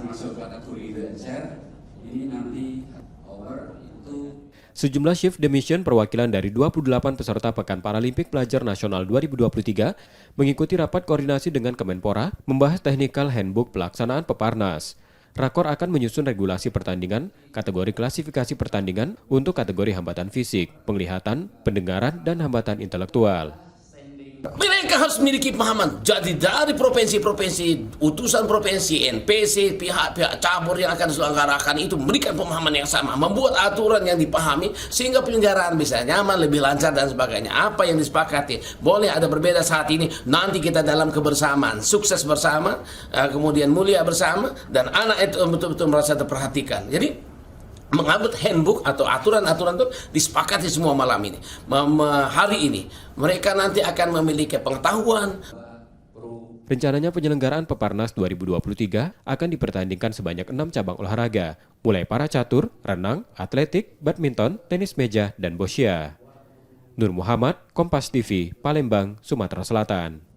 termasuk kategori dancer, ini nanti over itu. Sejumlah shift demission perwakilan dari 28 peserta Pekan Paralimpik Pelajar Nasional 2023 mengikuti rapat koordinasi dengan Kemenpora membahas technical handbook pelaksanaan Peparnas. Rakor akan menyusun regulasi pertandingan, kategori klasifikasi pertandingan untuk kategori hambatan fisik, penglihatan, pendengaran, dan hambatan intelektual. Mereka harus memiliki pemahaman. Jadi dari provinsi-provinsi, utusan provinsi, NPC, pihak-pihak cabur yang akan diselenggarakan itu memberikan pemahaman yang sama, membuat aturan yang dipahami sehingga penyelenggaraan bisa nyaman, lebih lancar dan sebagainya. Apa yang disepakati boleh ada berbeda saat ini, nanti kita dalam kebersamaan, sukses bersama, kemudian mulia bersama, dan anak itu betul-betul merasa terperhatikan. Jadi mengambil handbook atau aturan-aturan itu disepakati semua malam ini. Hari ini mereka nanti akan memiliki pengetahuan. Rencananya penyelenggaraan Peparnas 2023 akan dipertandingkan sebanyak 6 cabang olahraga, mulai para catur, renang, atletik, badminton, tenis meja, dan boccia. Nur Muhammad, Kompas TV, Palembang, Sumatera Selatan.